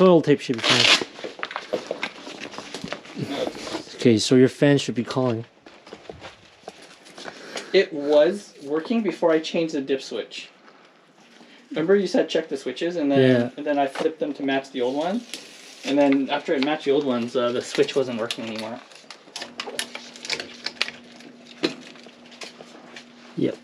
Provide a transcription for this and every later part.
Oil tape should be fine. Okay, so your fan should be calling. It was working before I changed the dip switch. Remember you said check the switches, and then I flipped them to match the old one, and then after it matched the old ones, the switch wasn't working anymore. Yep.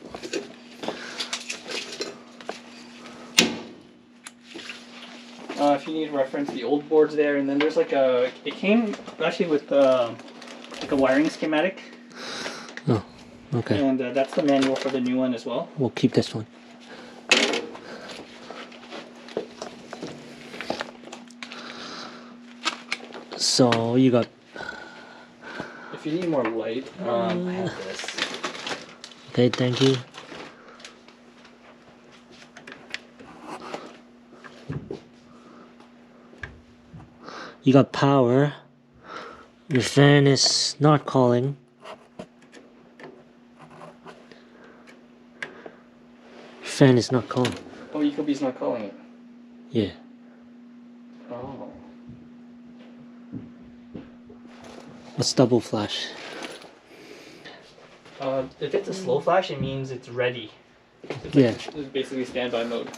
If you need reference, the old board's there, and then there's like a. It came actually with like a wiring schematic. Oh, okay. And that's the manual for the new one as well. We'll keep this one. So you got. If you need more light, I have this. Okay, thank you. You got power. Your fan is not calling. Your fan is not calling. Oh, Ecobee's not calling it. Yeah. Oh. Let's double flash. If it's a slow flash, it means it's ready. It's Yeah. It's basically standby mode.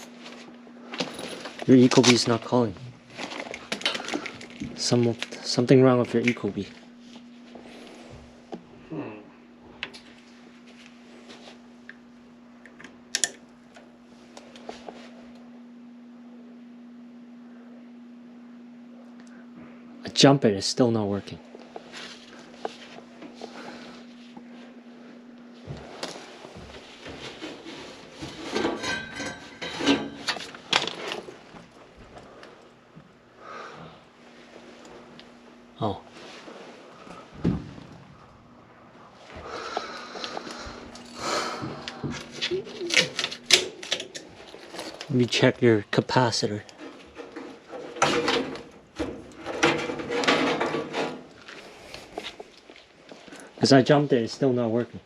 Your Ecobee is not calling. Something wrong with your Ecobee. A jumper is still not working. Oh. Let me check your capacitor. Because I jumped it, it's still not working.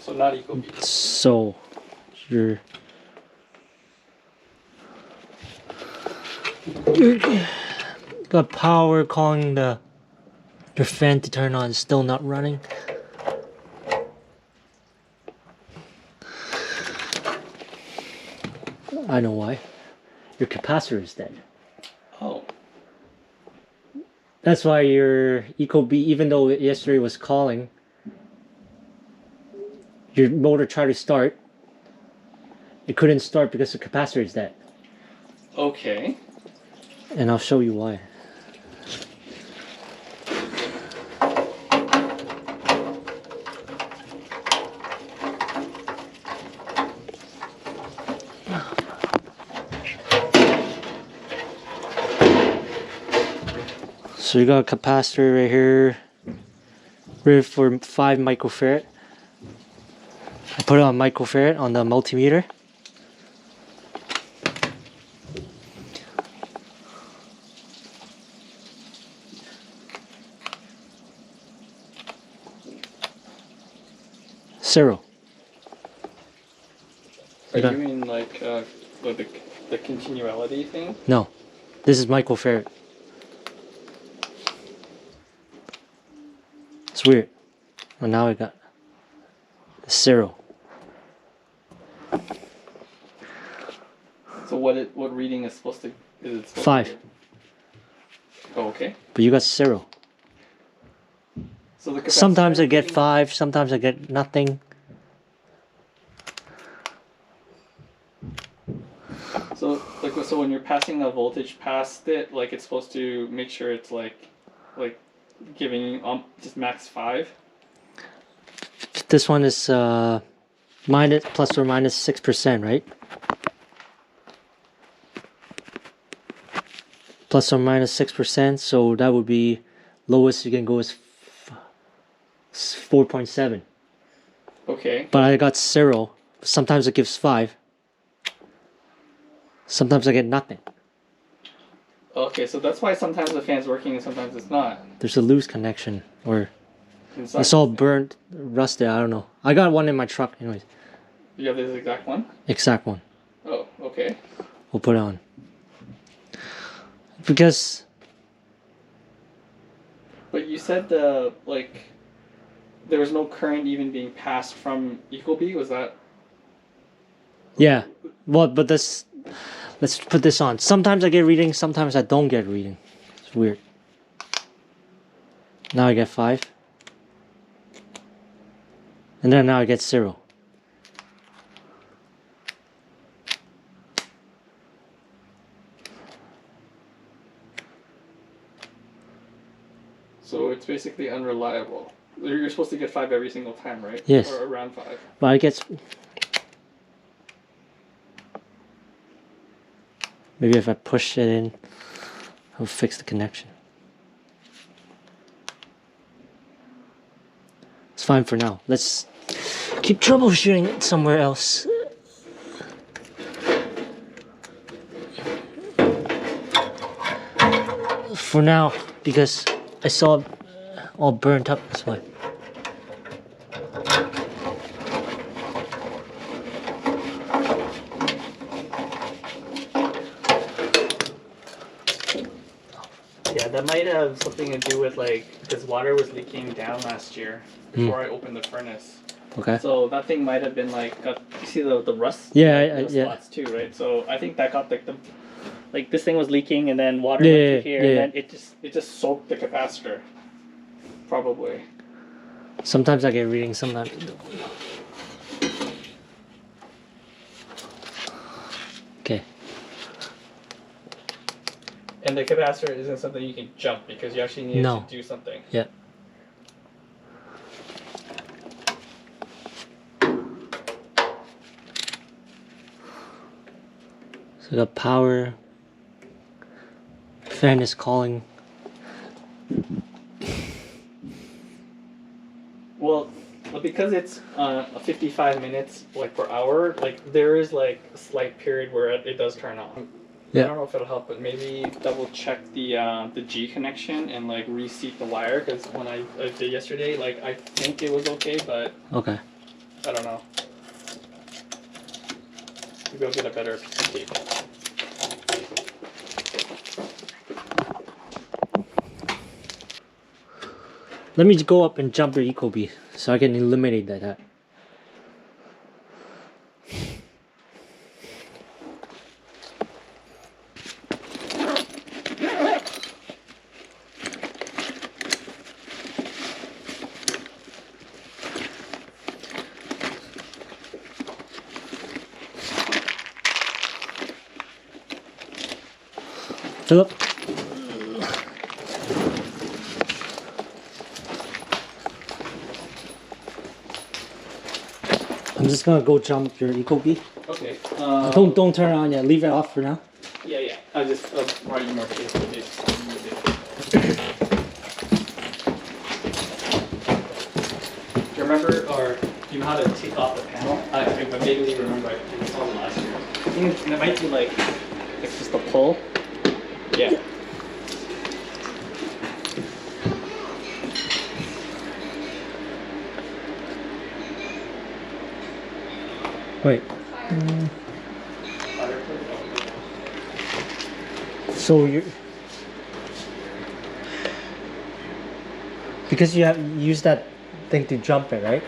So not Ecobee. So, you got power calling your fan to turn on, still not running. I know why. Your capacitor is dead. Oh. That's why your Ecobee, even though yesterday was calling, your motor tried to start. It couldn't start because the capacitor is dead. Okay. And I'll show you why. So you got a capacitor right here, rated for 5 microfarad. I put it on microfarad on the multimeter. Zero. Are you mean like the continuality thing? No, this is microfarad. It's weird. Well, now I got 0. So what reading is supposed to is it supposed 5. to be? Oh, okay. But you got 0. So the Sometimes I get 5, sometimes I get nothing. So when you're passing a voltage past it, like it's supposed to make sure it's like giving you just max 5. This one is minus plus or minus 6%, right? Plus or minus 6%, so that would be lowest you can go is 4.7. Okay. But I got 0. Sometimes it gives 5. Sometimes I get nothing. Okay, so that's why sometimes the fan's working and sometimes it's not. There's a loose connection, or Inside it's all burnt, rusted. I don't know. I got one in my truck, anyways. You have this exact one? Exact one. Oh, okay. We'll put it on. Because. But you said like there was no current even being passed from Ecobee. Was that? Yeah. Well, but let's put this on. Sometimes I get reading, sometimes I don't get reading. It's weird. Now I get 5. And then now I get 0. So it's basically unreliable. You're supposed to get 5 every single time, right? Yes. Or around 5. But it gets. Maybe if I push it in, I'll fix the connection. It's fine for now. Let's keep troubleshooting it somewhere else. For now, because I saw it all burnt up, that's why. Yeah, that might have something to do with because water was leaking down last year before I opened the furnace. Okay. So that thing might have been you see the rust? Yeah, the yeah. spots too, right? So I think that got this thing was leaking and then water went through here and then it just soaked the capacitor. Probably. Sometimes I get readings, sometimes I don't. Okay. And the capacitor isn't something you can jump because you actually need to do something. Yeah. So the power. Fan is calling. Well, because it's 55 minutes per hour, there is a slight period where it does turn on. Yeah. I don't know if it'll help, but maybe double check the G connection and reseat the wire because when I did yesterday, I think it was okay, but Okay. I don't know. Maybe I'll get a better piece of tape. Let me go up and jump your Ecobee so I can eliminate that. Philip. I'm just gonna go jump your Ecobee. Okay. Don't turn it on yet. Leave it off for now. Yeah. I'll just write you more tape. Do you remember, or do you know how to take off the panel? I vaguely remember I installed it last year. I think it might be just a pull. Yeah. Wait. So you because you use that thing to jump it, right?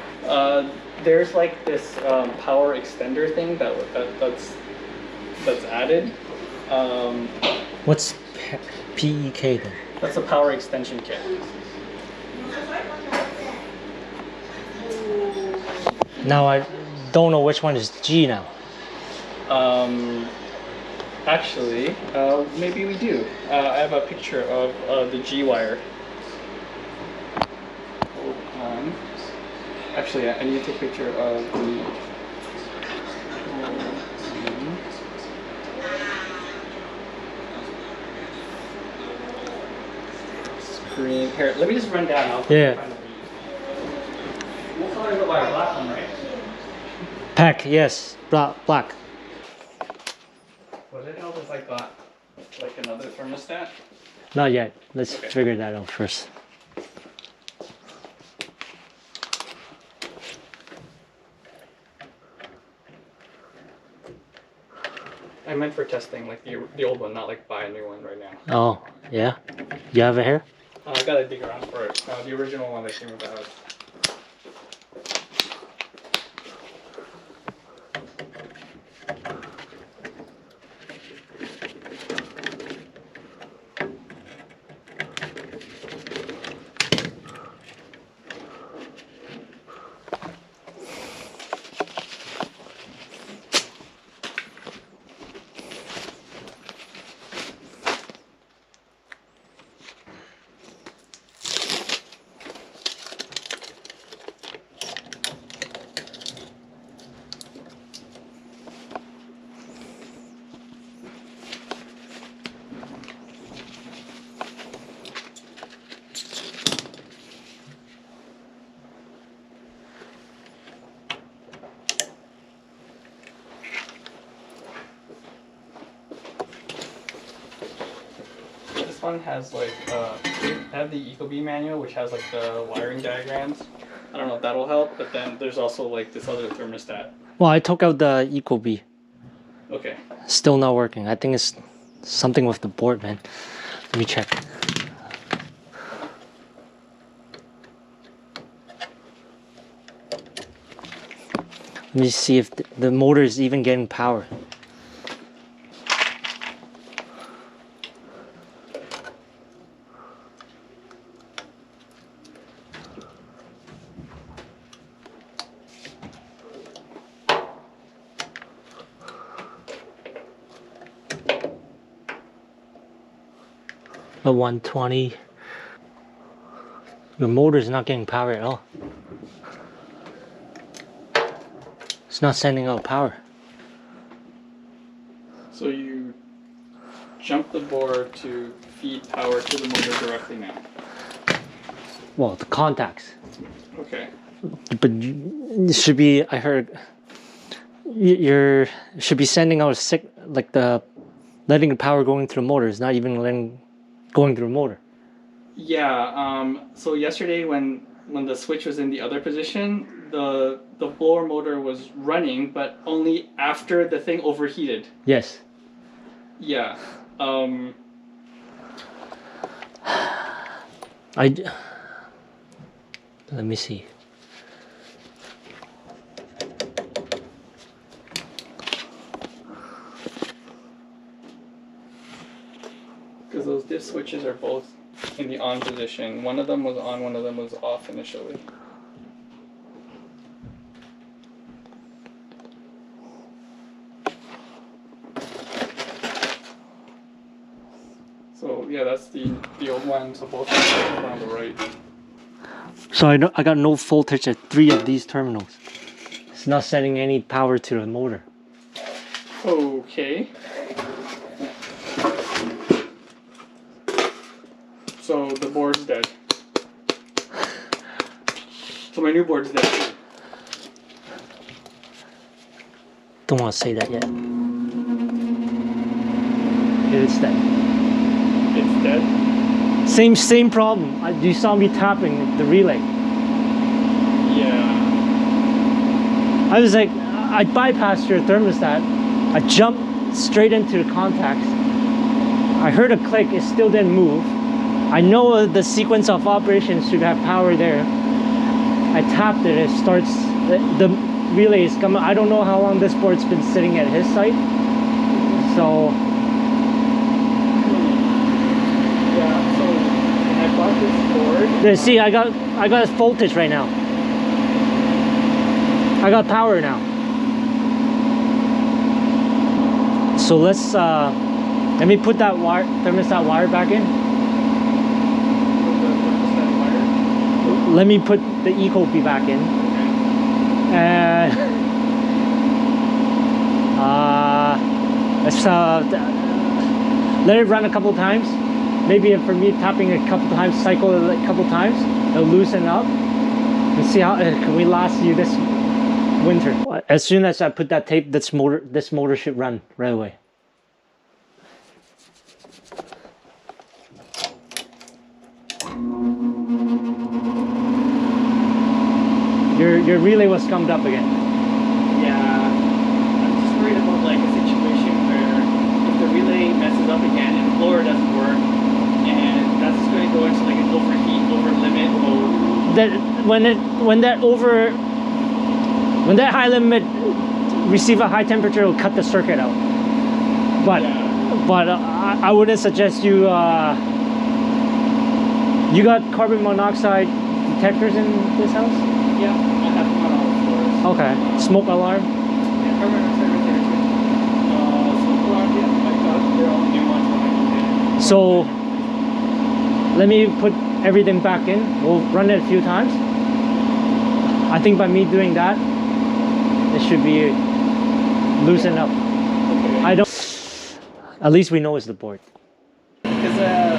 There's this power extender thing that's added. What's PEK then? That's a power extension kit. Now I don't know which one is G now. Actually, maybe we do. I have a picture of the G wire. Hold on. Actually, I need to take a picture of the. Screen. Here, let me just run down. Yeah. What color is the wire? Black one, right? Pack, yes. Black. Would it help if I got another thermostat? Not yet. Let's figure that out first. I I meant for testing, like the old one, not like buy a new one right now. Oh, yeah? You have it here? I gotta dig around for it. The original one that came with the house. This one has like I have the Ecobee manual, which has like the wiring diagrams. I don't know if that'll help, but then there's also like this other thermostat. Well, I took out the Ecobee. Okay. Still not working. I think it's something with the board, man. Let me check. Let me see if the motor is even getting power. A 120. Your motor is not getting power at all. It's not sending out power. So you jump the board to feed power to the motor directly now. Well, the contacts. Okay. But it should be, I heard, you're should be sending out a like letting the power going through the motor. It's not even going through the motor. Yeah, so yesterday when the switch was in the other position, the blower motor was running, but only after the thing overheated. Yes. Yeah. Let me see. Because those diff switches are both in the on position. One of them was on, one of them was off initially. So yeah, that's the old one. So both are on the right. So I got no voltage at 3 of these terminals. It's not sending any power to the motor. Okay. So the board's dead. So my new board's dead too. Don't want to say that yet. It's dead. It's dead? Same problem. You saw me tapping the relay. Yeah. I was like, I bypassed your thermostat. I jumped straight into the contacts. I heard a click, it still didn't move. I know the sequence of operations should have power there. I tapped it, it starts, the relay is coming. I don't know how long this board's been sitting at his site. So. Yeah, so I bought this board. See, I got voltage right now. I got power now. So let's, let me put that thermostat wire back in. Let me put the Ecobee back in. And let's let it run a couple times. Maybe for me tapping a couple times, cycle it a couple times, it'll loosen up. And see how can we last you this winter. As soon as I put that tape, this motor should run right away. Your relay was scummed up again. Yeah, I'm just worried about like a situation where bounces up again and the blower doesn't work, and that's just going to go into like an overheat, over limit mode. That when that high limit receive a high temperature, it'll cut the circuit out. But I wouldn't suggest you. You got carbon monoxide detectors in this house? Yeah, I have them on all the floors. Okay. Smoke alarm? Yeah, carbon monoxide right there too. Smoke alarm, yeah, I got their own new ones when I did it. So let me put everything back in. We'll run it a few times. I think by me doing that, it should be loosened up. Okay. I don't. At least we know it's the board. Because the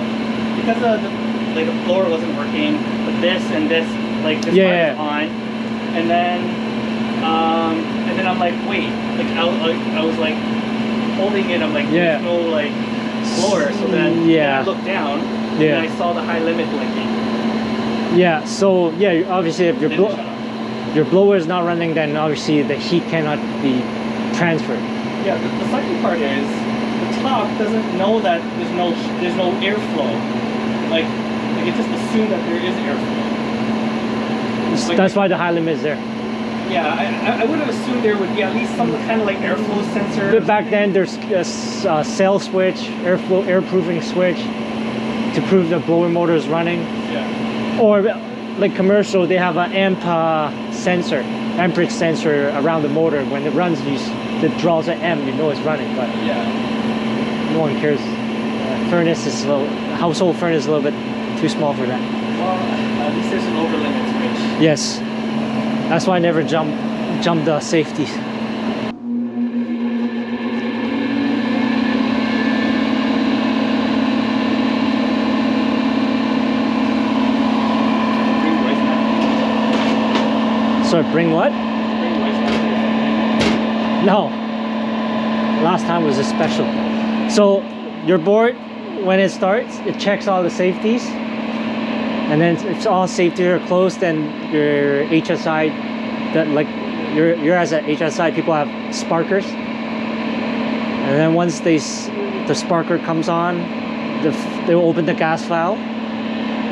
blower wasn't working, but this part was on, and then I'm like, wait, like I was like holding it. I'm like, there's no like blower. So then I looked down, and I saw the high limit blinking. Yeah. So yeah, obviously if your blower is not running, then obviously the heat cannot be transferred. Yeah. The second part is the top doesn't know that there's no airflow. Like it just assumed that there is airflow. That's why the high limit is there. Yeah, I would have assumed there would be at least some kind of like airflow sensor. But back then, there's a cell switch, airproofing switch to prove the blower motor is running. Yeah. Or like commercial, they have an amperage sensor around the motor. When it runs, it draws an M, you know it's running. But no one cares. Furnace is household furnace is a little bit too small for that. Well, at least there's an over limit switch. Yes, that's why I never jump the safeties. Sorry, bring what? No. Last time was a special. So your board, when it starts, it checks all the safeties, and then if all safety are closed, then your HSI, that like you're as a HSI, people have sparkers, and then once the sparker comes on, they will open the gas valve.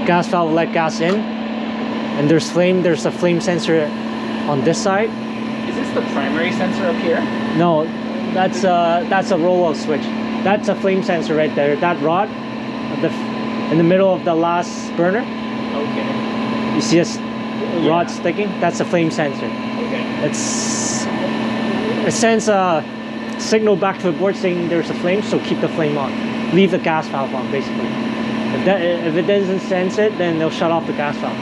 Gas valve will let gas in, and there's a flame sensor on this side. Is this the primary sensor up here? No, that's a roll-off switch. That's a flame sensor right there. That rod, in the middle of the last burner. Okay. You see a rod sticking? That's a flame sensor. Okay. It sends a signal back to the board saying there's a flame, so keep the flame on. Leave the gas valve on, basically. If it doesn't sense it, then they'll shut off the gas valve.